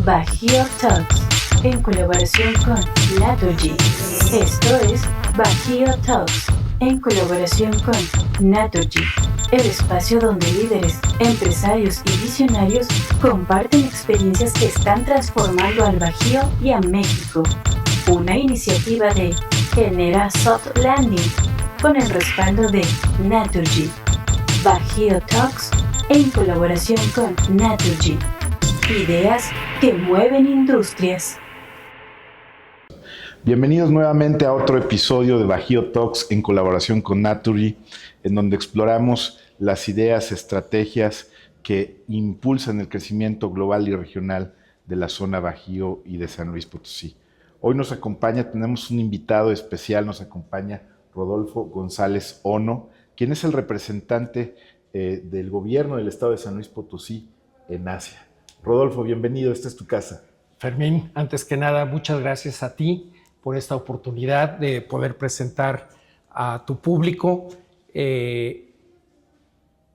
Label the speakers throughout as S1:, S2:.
S1: Bajío Talks, en colaboración con Naturgy. Esto es Bajío Talks, en colaboración con Naturgy, el espacio donde líderes, empresarios y visionarios comparten experiencias que están transformando al Bajío y a México. Una iniciativa de Genera Soft Landing, con el respaldo de Naturgy. Bajío Talks, en colaboración con Naturgy. Ideas que mueven industrias.
S2: Bienvenidos nuevamente a otro episodio de Bajío Talks en colaboración con Naturgy, en donde exploramos las ideas, estrategias que impulsan el crecimiento global y regional de la zona Bajío y de San Luis Potosí. Hoy nos acompaña, tenemos un invitado especial, nos acompaña Rodolfo González Ono, quien es el representante del gobierno del estado de San Luis Potosí en Asia. Rodolfo, bienvenido, esta es tu casa.
S3: Fermín, antes que nada, muchas gracias a ti por esta oportunidad de poder presentar a tu público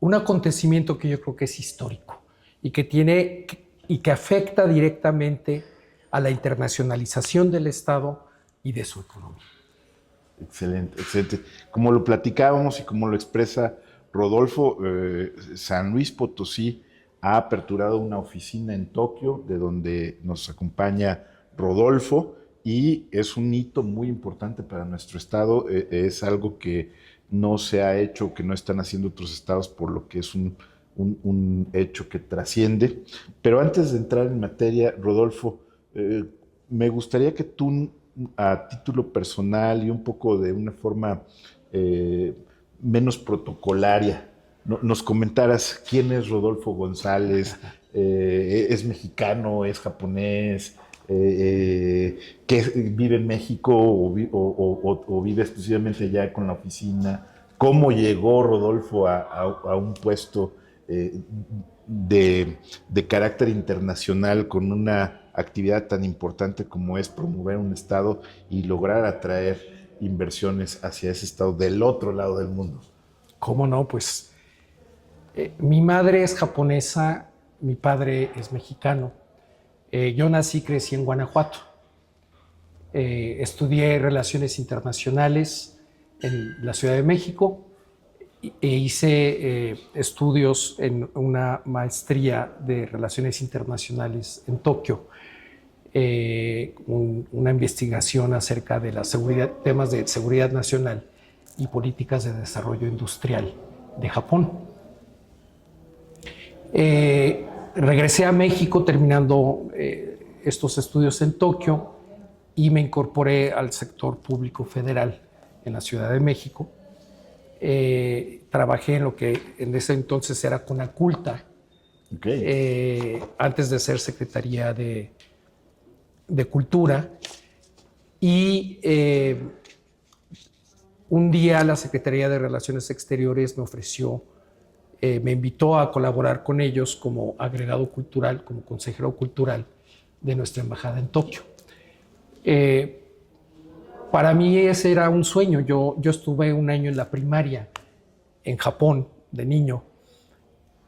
S3: un acontecimiento que yo creo que es histórico y que afecta directamente a la internacionalización del Estado y de su economía.
S2: Excelente, excelente. Como lo platicábamos y como lo expresa Rodolfo, San Luis Potosí ha aperturado una oficina en Tokio, de donde nos acompaña Rodolfo, y es un hito muy importante para nuestro estado. Es algo que no se ha hecho, que no están haciendo otros estados, por lo que es un hecho que trasciende. Pero antes de entrar en materia, Rodolfo, me gustaría que tú, a título personal y un poco de una forma menos protocolaria, nos comentaras quién es Rodolfo González, es mexicano, es japonés, que vive en México o vive exclusivamente allá con la oficina. ¿Cómo llegó Rodolfo a un puesto de carácter internacional con una actividad tan importante como es promover un estado y lograr atraer inversiones hacia ese estado del otro lado del mundo?
S3: ¿Cómo no? Pues mi madre es japonesa, mi padre es mexicano. Yo nací y crecí en Guanajuato. Estudié Relaciones Internacionales en la Ciudad de México e hice estudios en una maestría de Relaciones Internacionales en Tokio. Una investigación acerca de la seguridad, temas de seguridad nacional y políticas de desarrollo industrial de Japón. Regresé a México terminando estos estudios en Tokio y me incorporé al sector público federal en la Ciudad de México. Trabajé en lo que en ese entonces era Conaculta, antes de ser Secretaría de Cultura, y un día la Secretaría de Relaciones Exteriores me invitó a colaborar con ellos como agregado cultural, como consejero cultural de nuestra embajada en Tokio. Para mí ese era un sueño. Yo estuve un año en la primaria en Japón de niño,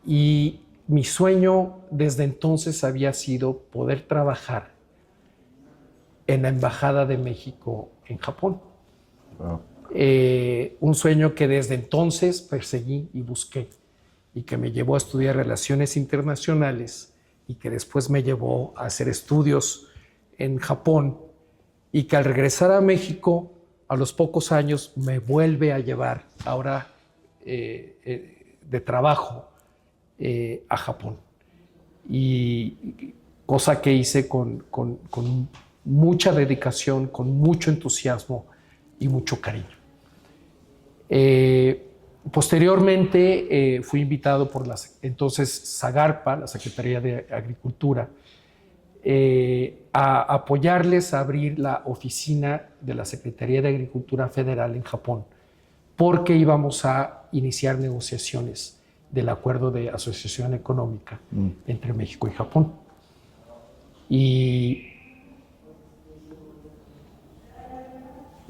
S3: y mi sueño desde entonces había sido poder trabajar en la Embajada de México en Japón. Wow. Un sueño que desde entonces perseguí y busqué, y que me llevó a estudiar Relaciones Internacionales, y que después me llevó a hacer estudios en Japón, y que al regresar a México, a los pocos años, me vuelve a llevar ahora de trabajo a Japón. Y cosa que hice con mucha dedicación, con mucho entusiasmo y mucho cariño. Posteriormente fui invitado por entonces Zagarpa, la Secretaría de Agricultura, a apoyarles a abrir la oficina de la Secretaría de Agricultura Federal en Japón, porque íbamos a iniciar negociaciones del acuerdo de asociación económica entre México y Japón. Y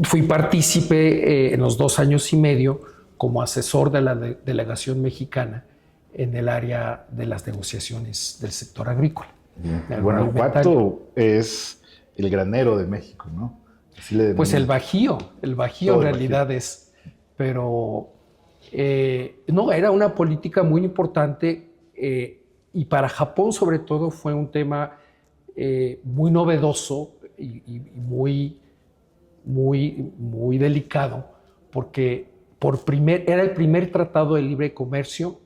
S3: fui partícipe en los 2 años y medio como asesor de la delegación mexicana en el área de las negociaciones del sector agrícola.
S2: Bien.
S3: agroalimentaria.
S2: Guanajuato es el granero de México, ¿no? Así le
S3: Pues el
S2: denominan.
S3: Bajío
S2: Todo
S3: en
S2: el
S3: realidad es, pero no, era una política muy importante y para Japón sobre todo fue un tema muy novedoso y muy delicado, porque era el primer tratado de libre comercio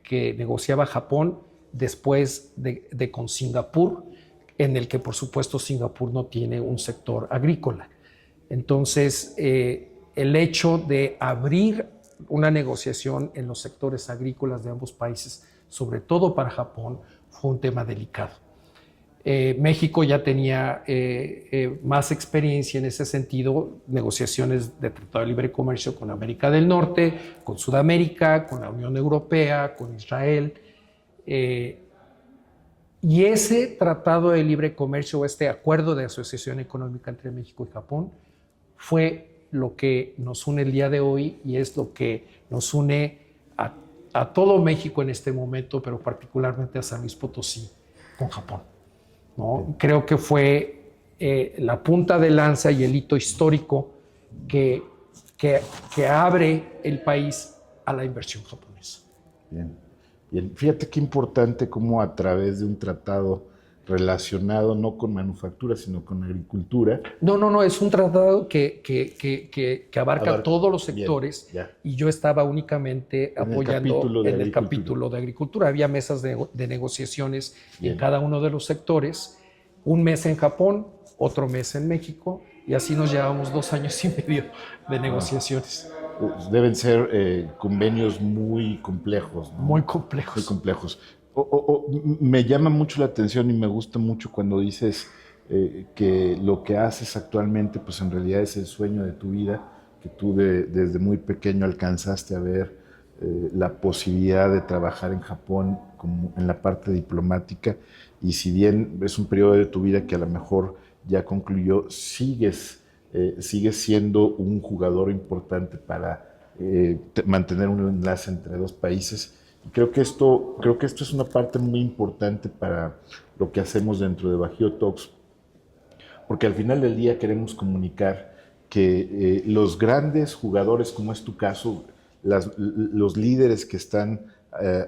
S3: que negociaba Japón después de con Singapur, en el que por supuesto Singapur no tiene un sector agrícola. Entonces, el hecho de abrir una negociación en los sectores agrícolas de ambos países, sobre todo para Japón, fue un tema delicado. México ya tenía más experiencia en ese sentido, negociaciones de Tratado de Libre Comercio con América del Norte, con Sudamérica, con la Unión Europea, con Israel. Y ese Tratado de Libre Comercio, este acuerdo de asociación económica entre México y Japón, fue lo que nos une el día de hoy y es lo que nos une a todo México en este momento, pero particularmente a San Luis Potosí con Japón, ¿no? Creo que fue la punta de lanza y el hito histórico que abre el país a la inversión japonesa.
S2: Bien. Bien. Fíjate qué importante cómo a través de un tratado relacionado no con manufactura, sino con agricultura.
S3: No, es un tratado que abarca todos los sectores.
S2: Bien,
S3: y yo estaba únicamente apoyando en el capítulo de agricultura. Había mesas de negociaciones en cada uno de los sectores, un mes en Japón, otro mes en México, y así nos llevamos 2 años y medio de negociaciones.
S2: Deben ser convenios muy complejos, ¿no?
S3: Muy complejos.
S2: Muy complejos. Me llama mucho la atención y me gusta mucho cuando dices que lo que haces actualmente, pues en realidad es el sueño de tu vida, que tú desde muy pequeño alcanzaste a ver la posibilidad de trabajar en Japón como en la parte diplomática, y si bien es un periodo de tu vida que a lo mejor ya concluyó, sigues siendo un jugador importante para mantener un enlace entre dos países. Y creo que esto es una parte muy importante para lo que hacemos dentro de Bajío Talks, porque al final del día queremos comunicar que los grandes jugadores, como es tu caso, los líderes que están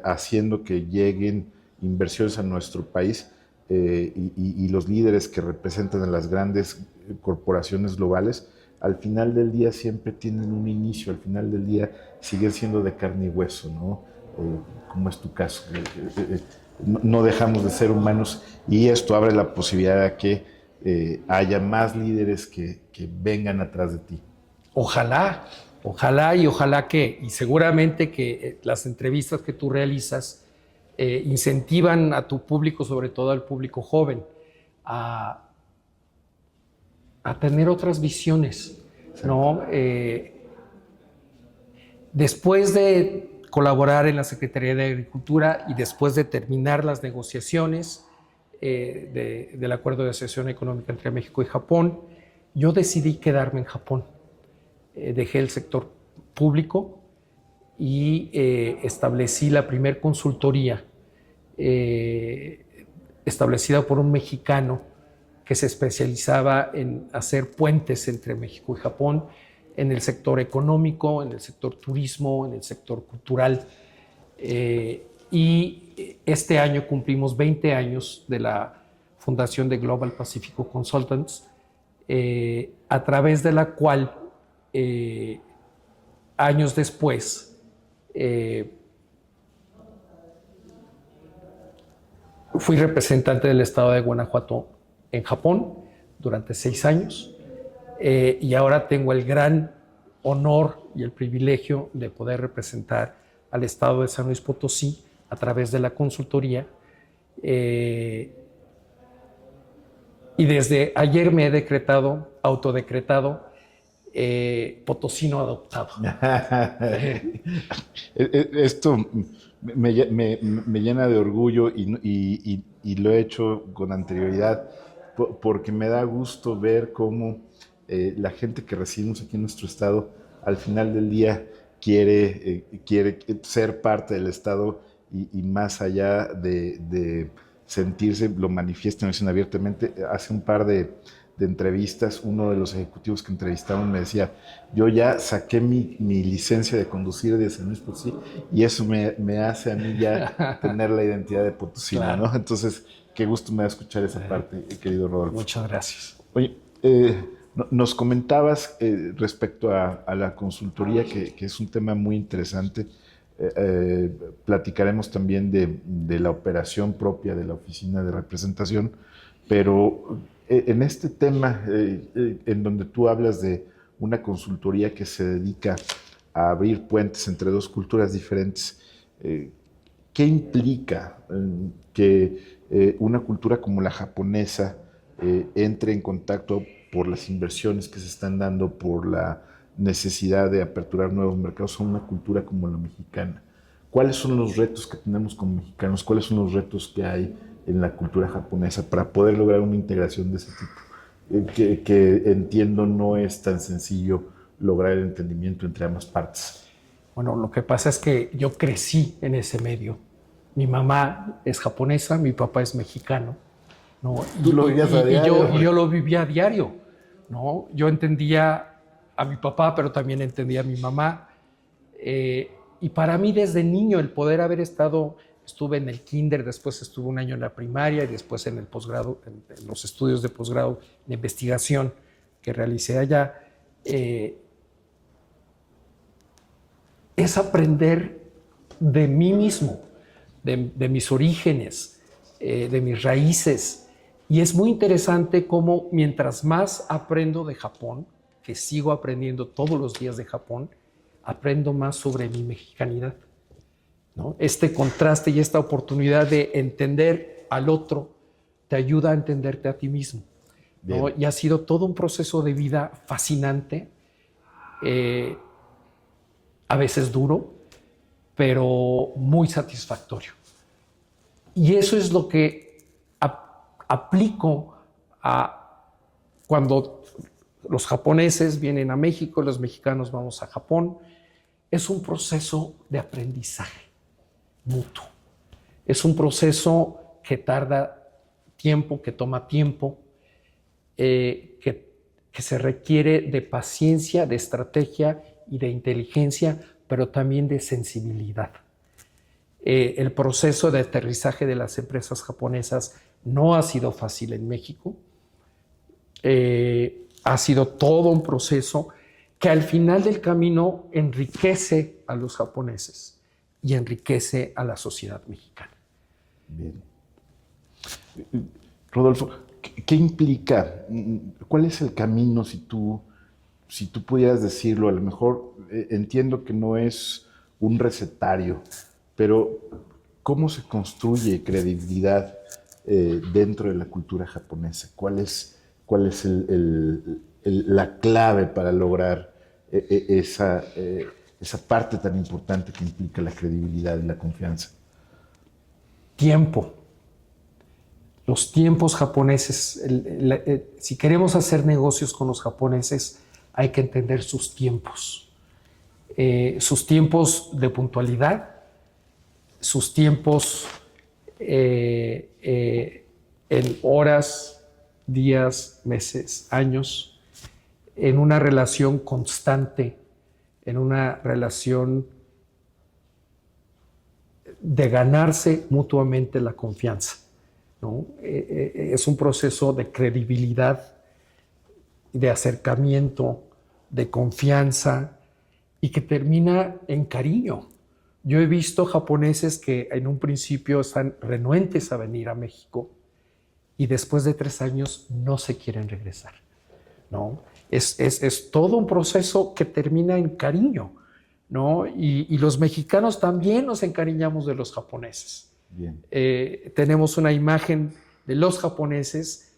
S2: haciendo que lleguen inversiones a nuestro país, y los líderes que representan a las grandes corporaciones globales, al final del día siempre tienen un inicio, al final del día siguen siendo de carne y hueso, ¿no? Como es tu caso. No dejamos de ser humanos, y esto abre la posibilidad de que haya más líderes que vengan atrás de ti.
S3: Ojalá y seguramente que las entrevistas que tú realizas incentivan a tu público, sobre todo al público joven, a tener otras visiones, ¿no? Después de colaborar en la Secretaría de Agricultura y después de terminar las negociaciones del Acuerdo de Asociación Económica entre México y Japón, yo decidí quedarme en Japón. Dejé el sector público y establecí la primer consultoría establecida por un mexicano que se especializaba en hacer puentes entre México y Japón en el sector económico, en el sector turismo, en el sector cultural. Y este año cumplimos 20 años de la fundación de Global Pacifico Consultants, a través de la cual años después fui representante del estado de Guanajuato en Japón durante 6 años, y ahora tengo el gran honor y el privilegio de poder representar al estado de San Luis Potosí a través de la consultoría, y desde ayer me he autodecretado potosino adoptado.
S2: Esto me llena de orgullo, y lo he hecho con anterioridad, porque me da gusto ver cómo la gente que recibimos aquí en nuestro estado al final del día quiere ser parte del estado, y más allá de sentirse, lo manifiestan, lo dicen abiertamente. Hace un par de entrevistas, uno de los ejecutivos que entrevistaron me decía, yo ya saqué mi licencia de conducir de San Luis Potosí y eso me hace a mí ya tener la identidad de potosino, claro, ¿no? Entonces, qué gusto me da escuchar esa parte, querido Rodolfo.
S3: Muchas gracias.
S2: Oye, nos comentabas respecto a la consultoría, que es un tema muy interesante. Platicaremos también de la operación propia de la oficina de representación, pero en este tema en donde tú hablas de una consultoría que se dedica a abrir puentes entre dos culturas diferentes, ¿qué implica que una cultura como la japonesa entre en contacto por las inversiones que se están dando, por la necesidad de aperturar nuevos mercados a una cultura como la mexicana? ¿Cuáles son los retos que tenemos como mexicanos? ¿Cuáles son los retos que hay en la cultura japonesa para poder lograr una integración de ese tipo? Que entiendo no es tan sencillo lograr el entendimiento entre ambas partes.
S3: Bueno, lo que pasa es que yo crecí en ese medio. Mi mamá es japonesa, mi papá es mexicano, ¿no?
S2: ¿Tú lo vivías a diario?
S3: Y yo lo vivía a diario, ¿no? Yo entendía a mi papá, pero también entendía a mi mamá. Y para mí desde niño el poder haber estuve en el kinder, después estuve un año en la primaria y después en el posgrado, en los estudios de posgrado de investigación que realicé allá, es aprender de mí mismo, de mis orígenes, de mis raíces. Y es muy interesante cómo mientras más aprendo de Japón, que sigo aprendiendo todos los días de Japón, aprendo más sobre mi mexicanidad, ¿no? Este contraste y esta oportunidad de entender al otro te ayuda a entenderte a ti mismo, ¿no? Y ha sido todo un proceso de vida fascinante, a veces duro, pero muy satisfactorio. Y eso es lo que aplico a cuando los japoneses vienen a México, los mexicanos vamos a Japón. Es un proceso de aprendizaje mutuo. Es un proceso que tarda tiempo, que toma tiempo, que se requiere de paciencia, de estrategia y de inteligencia, pero también de sensibilidad. El proceso de aterrizaje de las empresas japonesas no ha sido fácil en México. Ha sido todo un proceso que al final del camino enriquece a los japoneses y enriquece a la sociedad mexicana.
S2: Bien. Rodolfo, ¿qué implica? ¿Cuál es el camino si tú pudieras decirlo? A lo mejor entiendo que no es un recetario, pero ¿cómo se construye credibilidad dentro de la cultura japonesa? ¿Cuál es la clave para lograr esa parte tan importante que implica la credibilidad y la confianza?
S3: Tiempo. Los tiempos japoneses, si queremos hacer negocios con los japoneses, hay que entender sus tiempos de puntualidad, sus tiempos en horas, días, meses, años, en una relación constante, en una relación de ganarse mutuamente la confianza, ¿no? Es un proceso de credibilidad, de acercamiento, de confianza y que termina en cariño. Yo he visto japoneses que en un principio están renuentes a venir a México y después de 3 años no se quieren regresar, ¿no? Es todo un proceso que termina en cariño, ¿no? Y los mexicanos también nos encariñamos de los japoneses.
S2: Bien.
S3: Tenemos una imagen de los japoneses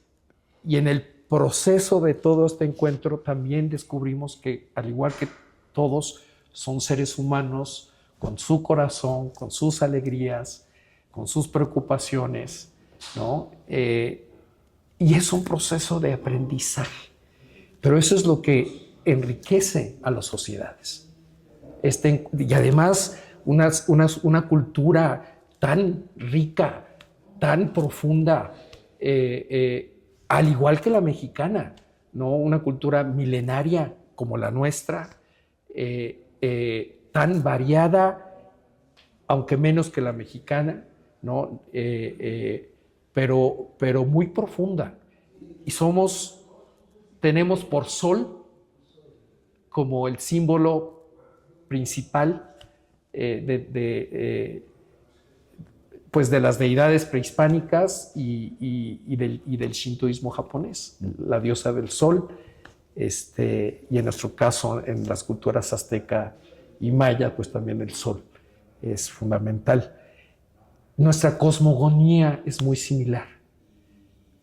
S3: y en el proceso de todo este encuentro también descubrimos que, al igual que todos, son seres humanos con su corazón, con sus alegrías, con sus preocupaciones, ¿no? Y es un proceso de aprendizaje. Pero eso es lo que enriquece a las sociedades. Y además una cultura tan rica tan profunda, al igual que la mexicana, ¿no? Una cultura milenaria como la nuestra, tan variada, aunque menos que la mexicana, ¿no? Pero muy profunda. Y tenemos por sol como el símbolo principal pues de las deidades prehispánicas y del shintoísmo japonés, la diosa del sol, y en nuestro caso, en las culturas azteca y maya, pues también el sol es fundamental. Nuestra cosmogonía es muy similar,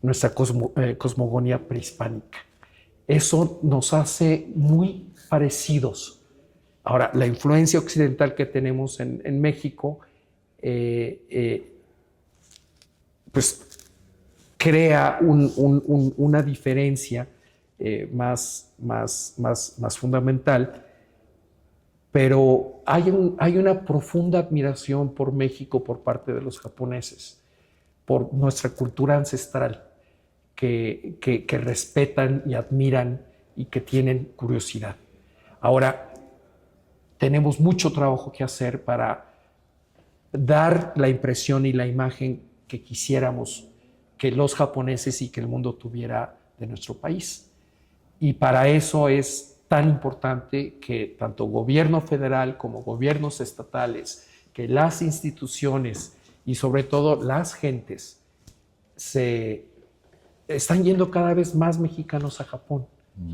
S3: nuestra cosmogonía prehispánica. Eso nos hace muy parecidos. Ahora, la influencia occidental que tenemos en México, pues crea una diferencia más fundamental, pero hay una profunda admiración por México por parte de los japoneses, por nuestra cultura ancestral, que respetan y admiran y que tienen curiosidad. Ahora, tenemos mucho trabajo que hacer para dar la impresión y la imagen que quisiéramos que los japoneses y que el mundo tuviera de nuestro país. Y para eso es tan importante que tanto gobierno federal como gobiernos estatales, que las instituciones y sobre todo las gentes están yendo cada vez más mexicanos a Japón.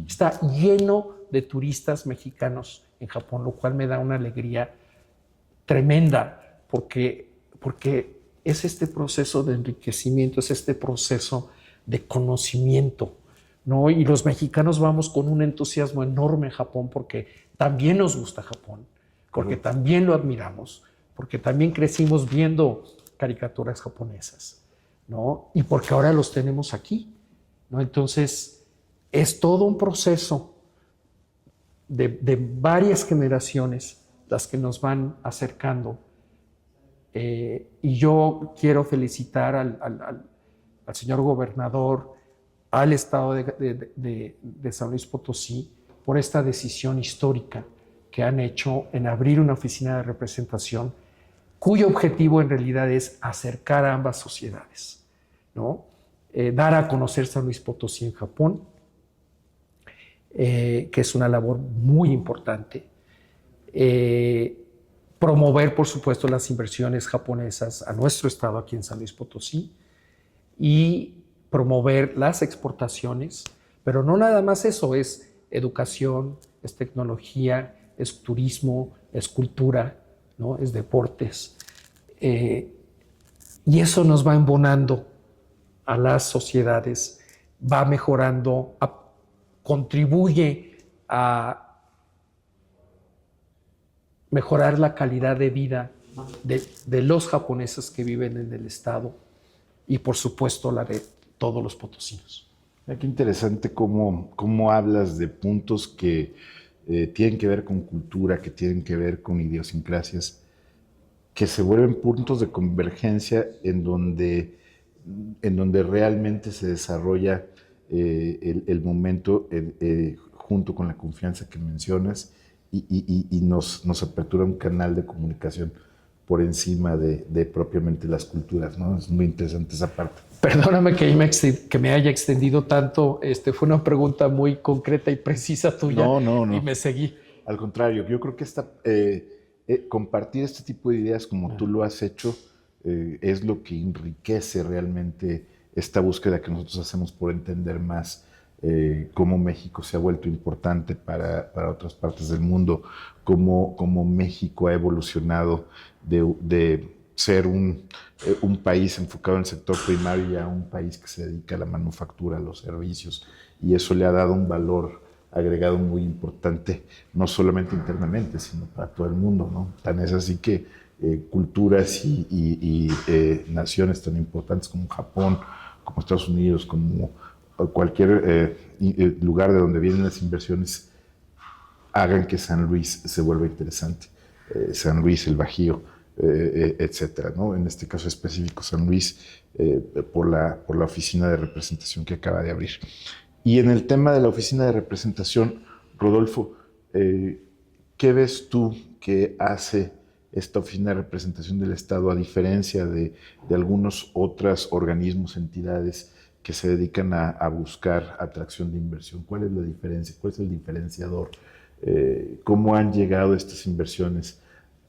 S3: Está lleno de turistas mexicanos en Japón, lo cual me da una alegría tremenda, porque es este proceso de enriquecimiento, es este proceso de conocimiento, ¿no? Y los mexicanos vamos con un entusiasmo enorme a Japón porque también nos gusta Japón, porque también lo admiramos, porque también crecimos viendo caricaturas japonesas, ¿no? Y porque ahora los tenemos aquí, ¿no? Entonces, es todo un proceso de varias generaciones las que nos van acercando. Y yo quiero felicitar al señor gobernador, al estado de San Luis Potosí, por esta decisión histórica que han hecho en abrir una oficina de representación cuyo objetivo en realidad es acercar a ambas sociedades, ¿no? Dar a conocer San Luis Potosí en Japón, que es una labor muy importante. Promover, por supuesto, las inversiones japonesas a nuestro estado aquí en San Luis Potosí y promover las exportaciones, pero no nada más eso, es educación, es tecnología, es turismo, es cultura, ¿no? Es deportes. Y eso nos va embonando a las sociedades, va mejorando, contribuye a mejorar la calidad de vida de los japoneses que viven en el estado y por supuesto la de todos los potosinos.
S2: Qué interesante cómo hablas de puntos que tienen que ver con cultura, que tienen que ver con idiosincrasias, que se vuelven puntos de convergencia en donde realmente se desarrolla el momento junto con la confianza que mencionas y nos apertura un canal de comunicación por encima de propiamente las culturas, ¿no? Es muy interesante esa parte.
S3: Perdóname que me haya extendido tanto, fue una pregunta muy concreta y precisa tuya.
S2: No.
S3: Y me seguí.
S2: Al contrario, yo creo que compartir este tipo de ideas como tú lo has hecho es lo que enriquece realmente esta búsqueda que nosotros hacemos por entender más cómo México se ha vuelto importante para otras partes del mundo, cómo México ha evolucionado de ser un país enfocado en el sector primario a un país que se dedica a la manufactura, a los servicios, y eso le ha dado un valor agregado muy importante, no solamente internamente, sino para todo el mundo, ¿no? Tan es así que culturas y naciones tan importantes como Japón, como Estados Unidos, como cualquier lugar de donde vienen las inversiones, hagan que San Luis se vuelva interesante. San Luis, el Bajío, etcétera, ¿no? En este caso específico San Luis, por la oficina de representación que acaba de abrir. Y en el tema de la oficina de representación, Rodolfo, ¿qué ves tú que hace esta oficina de representación del Estado a diferencia de algunos otros organismos, entidades que se dedican a buscar atracción de inversión? ¿Cuál es la diferencia? ¿Cuál es el diferenciador? ¿Cómo han llegado estas inversiones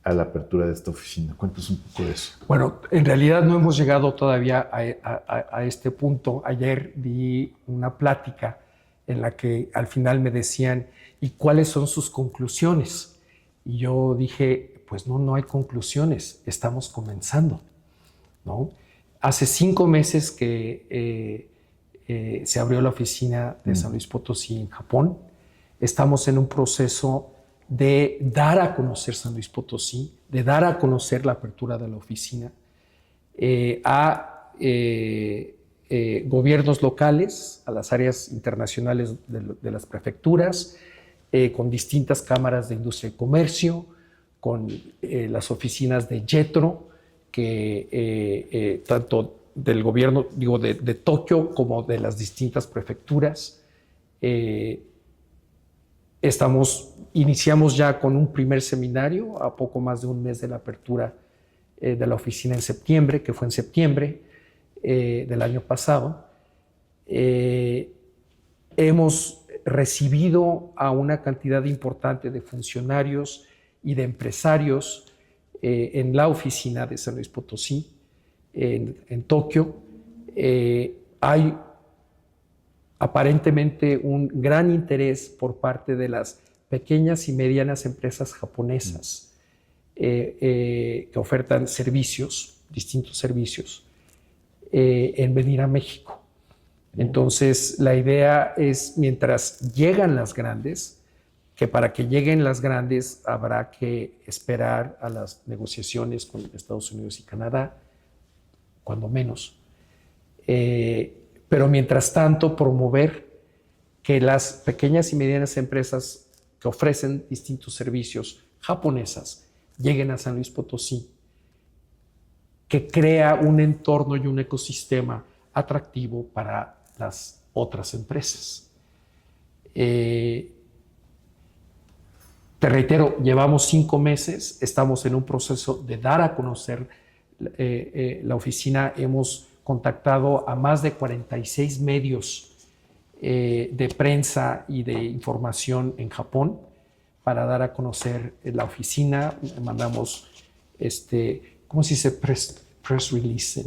S2: a la apertura de esta oficina? Cuéntanos un poco de eso.
S3: Bueno, en realidad no hemos llegado todavía a este punto. Ayer di una plática en la que al final me decían, ¿y cuáles son sus conclusiones? Y yo dije, pues no hay conclusiones, estamos comenzando, ¿no? Hace 5 meses que se abrió la oficina de San Luis Potosí en Japón. Estamos en un proceso de dar a conocer San Luis Potosí, de dar a conocer la apertura de la oficina a gobiernos locales, a las áreas internacionales de las prefecturas, con distintas cámaras de industria y comercio, con las oficinas de JETRO, que tanto del gobierno, de Tokio, como de las distintas prefecturas. Iniciamos ya con un primer seminario a poco más de un mes de la apertura de la oficina en septiembre, que fue en septiembre del año pasado. Hemos recibido a una cantidad importante de funcionarios y de empresarios en la oficina de San Luis Potosí, en Tokio. Hay aparentemente un gran interés por parte de las pequeñas y medianas empresas japonesas que ofertan servicios, distintos servicios, en venir a México. Entonces, la idea es, mientras llegan las grandes, que para que lleguen las grandes habrá que esperar a las negociaciones con Estados Unidos y Canadá, cuando menos. Pero mientras tanto, promover que las pequeñas y medianas empresas que ofrecen distintos servicios japonesas lleguen a San Luis Potosí, que crea un entorno y un ecosistema atractivo para las otras empresas. Te reitero, llevamos 5 meses, estamos en un proceso de dar a conocer la oficina. Hemos contactado a más de 46 medios de prensa y de información en Japón para dar a conocer la oficina. Mandamos, ¿cómo se dice? Press release.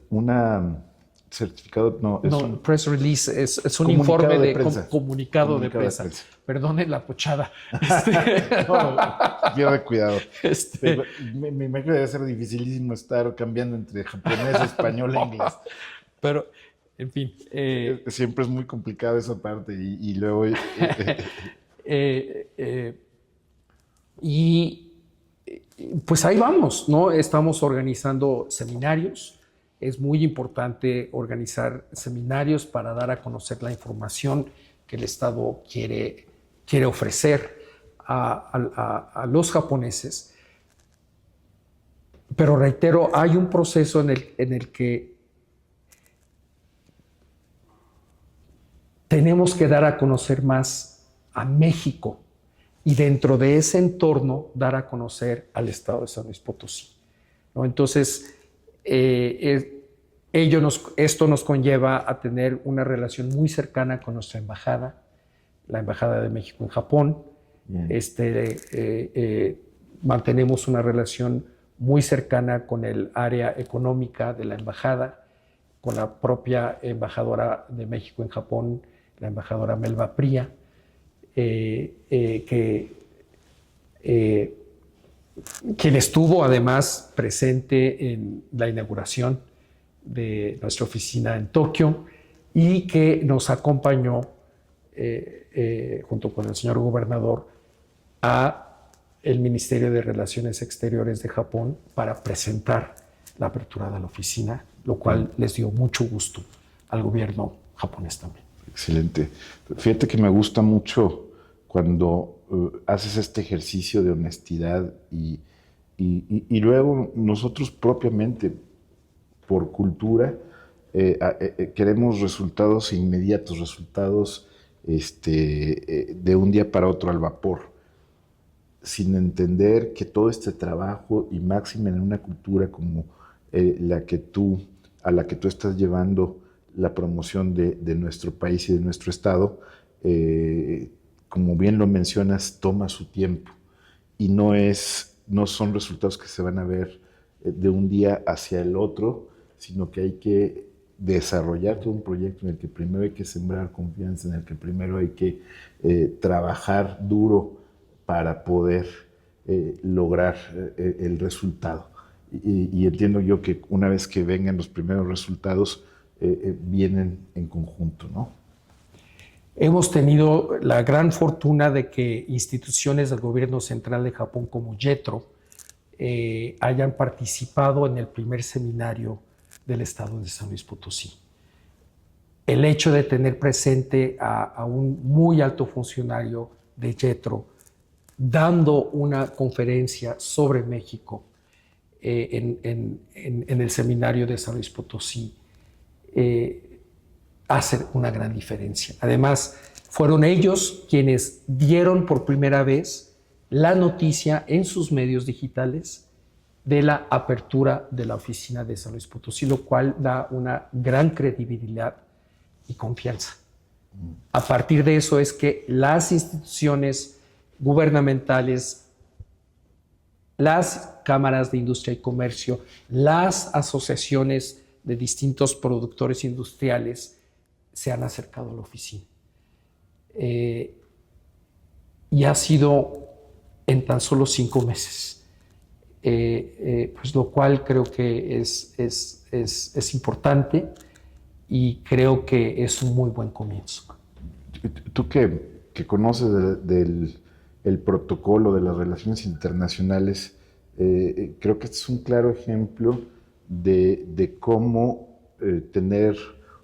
S3: Una certificado,
S2: press release
S3: es un informe de comunicado de prensa. Perdonen la pochada.
S2: Pierde cuidado. Me imagino que debe ser dificilísimo estar cambiando entre japonés, español e inglés.
S3: Pero, en fin.
S2: Siempre es muy complicado esa parte y luego...
S3: pues ahí vamos, ¿no? Estamos organizando seminarios. Es muy importante organizar seminarios para dar a conocer la información que el Estado quiere ofrecer a los japoneses. Pero reitero, hay un proceso en el que tenemos que dar a conocer más a México y dentro de ese entorno dar a conocer al Estado de San Luis Potosí, ¿no? Entonces, esto nos conlleva a tener una relación muy cercana con nuestra embajada, la Embajada de México en Japón. Mantenemos una relación muy cercana con el área económica de la embajada, con la propia embajadora de México en Japón, la embajadora Melba Pría, quien estuvo además presente en la inauguración de nuestra oficina en Tokio y que nos acompañó junto con el señor gobernador a el Ministerio de Relaciones Exteriores de Japón para presentar la apertura de la oficina, lo cual les dio mucho gusto al gobierno japonés también.
S2: Excelente. Fíjate que me gusta mucho cuando haces este ejercicio de honestidad y luego nosotros propiamente, por cultura, queremos resultados inmediatos, resultados de un día para otro al vapor, sin entender que todo este trabajo, y máxima en una cultura como a la que tú estás llevando la promoción de nuestro país y de nuestro estado, como bien lo mencionas, toma su tiempo y no son resultados que se van a ver de un día hacia el otro, sino que hay que desarrollar todo un proyecto en el que primero hay que sembrar confianza, en el que primero hay que trabajar duro para poder lograr el resultado. Y entiendo yo que una vez que vengan los primeros resultados, vienen en conjunto, ¿no?
S3: Hemos tenido la gran fortuna de que instituciones del gobierno central de Japón como JETRO hayan participado en el primer seminario del estado de San Luis Potosí. El hecho de tener presente a un muy alto funcionario de JETRO dando una conferencia sobre México en el seminario de San Luis Potosí hace una gran diferencia. Además, fueron ellos quienes dieron por primera vez la noticia en sus medios digitales de la apertura de la oficina de San Luis Potosí, lo cual da una gran credibilidad y confianza. A partir de eso es que las instituciones gubernamentales, las cámaras de industria y comercio, las asociaciones de distintos productores industriales se han acercado a la oficina. Y ha sido en tan solo 5 meses, pues lo cual creo que es importante y creo que es un muy buen comienzo.
S2: Tú que conoces el protocolo de las relaciones internacionales, creo que este es un claro ejemplo de cómo tener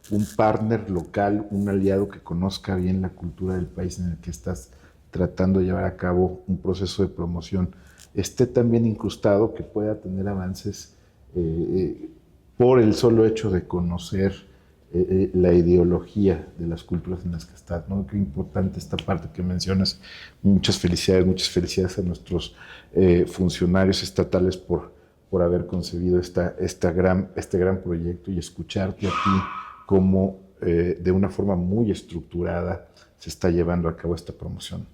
S2: un partner local, un aliado que conozca bien la cultura del país en el que estás tratando de llevar a cabo un proceso de promoción, esté también incrustado, que pueda tener avances por el solo hecho de conocer la ideología de las culturas en las que estás, ¿no? Qué importante esta parte que mencionas. Muchas felicidades a nuestros funcionarios estatales por haber concebido este gran proyecto y escucharte a ti cómo de una forma muy estructurada se está llevando a cabo esta promoción,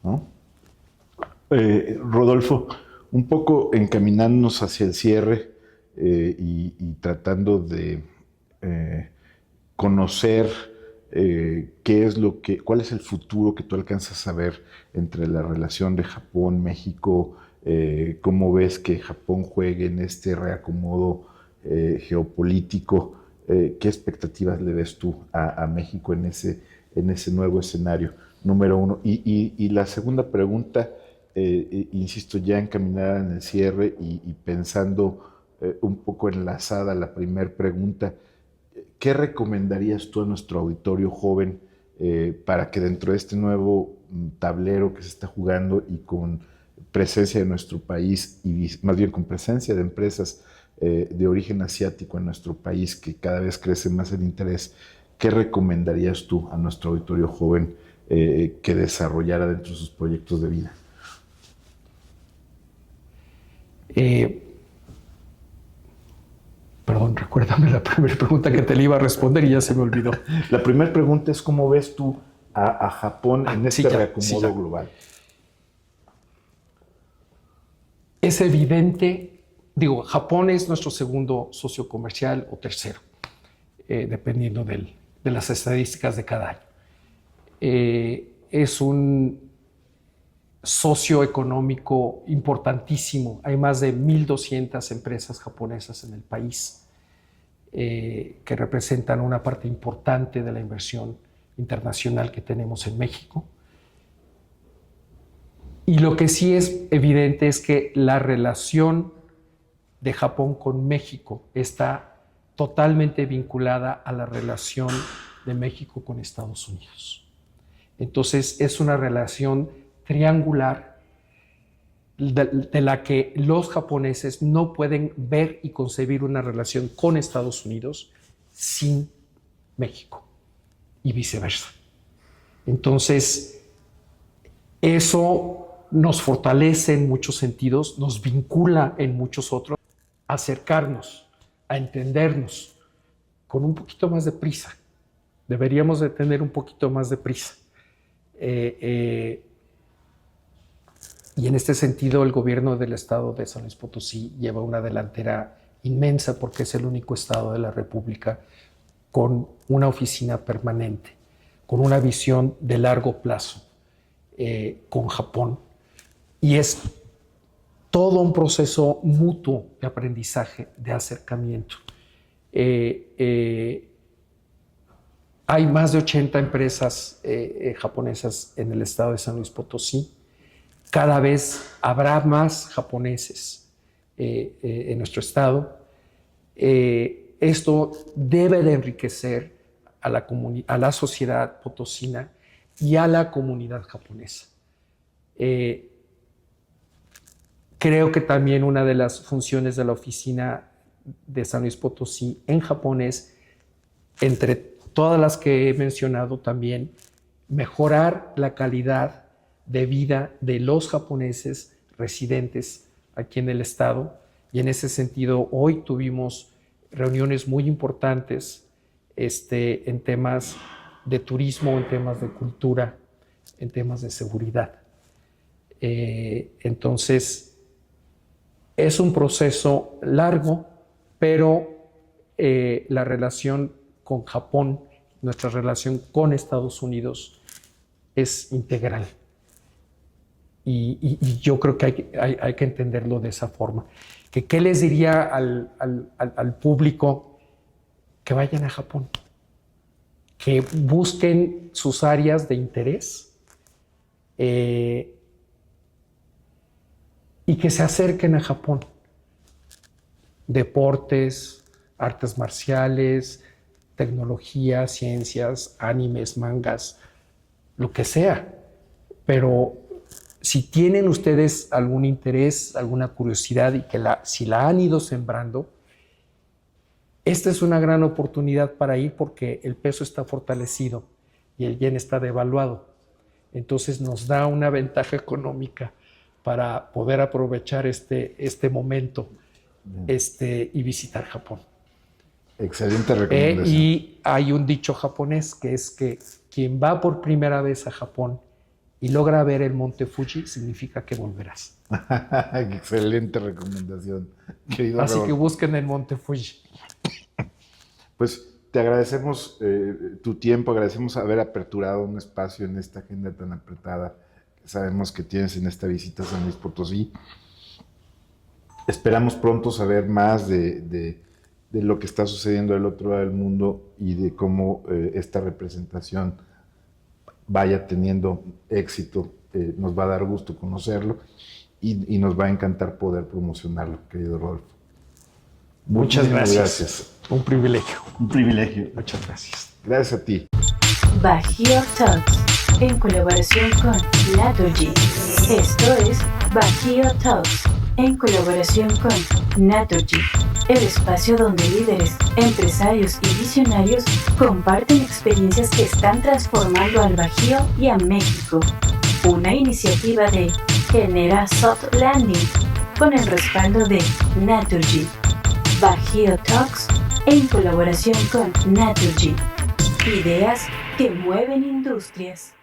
S2: ¿no? Rodolfo, un poco encaminándonos hacia el cierre y tratando de conocer cuál es el futuro que tú alcanzas a ver entre la relación de Japón, México, cómo ves que Japón juegue en este reacomodo geopolítico, qué expectativas le ves tú a México en ese nuevo escenario, número uno. Y la segunda pregunta, insisto, ya encaminada en el cierre y pensando un poco enlazada a la primera pregunta, ¿qué recomendarías tú a nuestro auditorio joven para que dentro de este nuevo tablero que se está jugando y con presencia de nuestro país y más bien con presencia de empresas de origen asiático en nuestro país, que cada vez crece más el interés, qué recomendarías tú a nuestro auditorio joven que desarrollara dentro de sus proyectos de vida?
S3: Perdón, recuérdame la primera pregunta que te le iba a responder y ya se me olvidó.
S2: La primera pregunta es cómo ves tú a Japón en este reacomodo global.
S3: Es evidente, Japón es nuestro segundo socio comercial o tercero, dependiendo de las estadísticas de cada año. Es un socio económico importantísimo. Hay más de 1,200 empresas japonesas en el país que representan una parte importante de la inversión internacional que tenemos en México. Y lo que sí es evidente es que la relación de Japón con México está totalmente vinculada a la relación de México con Estados Unidos. Entonces es una relación triangular de la que los japoneses no pueden ver y concebir una relación con Estados Unidos sin México y viceversa. Entonces, eso nos fortalece en muchos sentidos, nos vincula en muchos otros, a acercarnos, a entendernos con un poquito más de prisa. Deberíamos de tener un poquito más de prisa. Y en este sentido, el gobierno del estado de San Luis Potosí lleva una delantera inmensa porque es el único estado de la República con una oficina permanente, con una visión de largo plazo con Japón. Y es todo un proceso mutuo de aprendizaje, de acercamiento. Hay más de 80 empresas japonesas en el estado de San Luis Potosí. Cada vez habrá más japoneses en nuestro estado. Esto debe de enriquecer a la sociedad potosina y a la comunidad japonesa. Creo que también una de las funciones de la oficina de San Luis Potosí en Japón es, entre todas las que he mencionado también, mejorar la calidad de vida de los japoneses residentes aquí en el estado. Y en ese sentido, hoy tuvimos reuniones muy importantes en temas de turismo, en temas de cultura, en temas de seguridad. Entonces, es un proceso largo, pero la relación con Japón, nuestra relación con Estados Unidos es integral. Y yo creo que hay que entenderlo de esa forma. ¿Qué les diría al público? Que vayan a Japón, que busquen sus áreas de interés y que se acerquen a Japón. Deportes, artes marciales, tecnología, ciencias, animes, mangas, lo que sea. Pero si tienen ustedes algún interés, alguna curiosidad y que si la han ido sembrando, esta es una gran oportunidad para ir porque el peso está fortalecido y el yen está devaluado. Entonces nos da una ventaja económica para poder aprovechar este momento y visitar Japón.
S2: Excelente recomendación.
S3: Y hay un dicho japonés que es que quien va por primera vez a Japón y logra ver el monte Fuji, significa que volverás.
S2: Excelente recomendación, querido
S3: Así
S2: Raúl.
S3: que busquen el monte Fuji.
S2: Pues te agradecemos tu tiempo, agradecemos haber aperturado un espacio en esta agenda tan apretada que sabemos que tienes en esta visita a San Luis Potosí. Esperamos pronto saber más de lo que está sucediendo del otro lado del mundo y de cómo esta representación vaya teniendo éxito. Nos va a dar gusto conocerlo y nos va a encantar poder promocionarlo, querido Rodolfo.
S3: Muchas gracias. Un privilegio.
S2: Un privilegio.
S3: Muchas gracias.
S2: Gracias a ti.
S1: Bajío Talks, en colaboración con Naturgy. Esto es Bajío Talks, en colaboración con Naturgy, el espacio donde líderes, empresarios y visionarios comparten experiencias que están transformando al Bajío y a México. Una iniciativa de Genera Soft Landing, con el respaldo de Naturgy. Bajío Talks, en colaboración con Naturgy. Ideas que mueven industrias.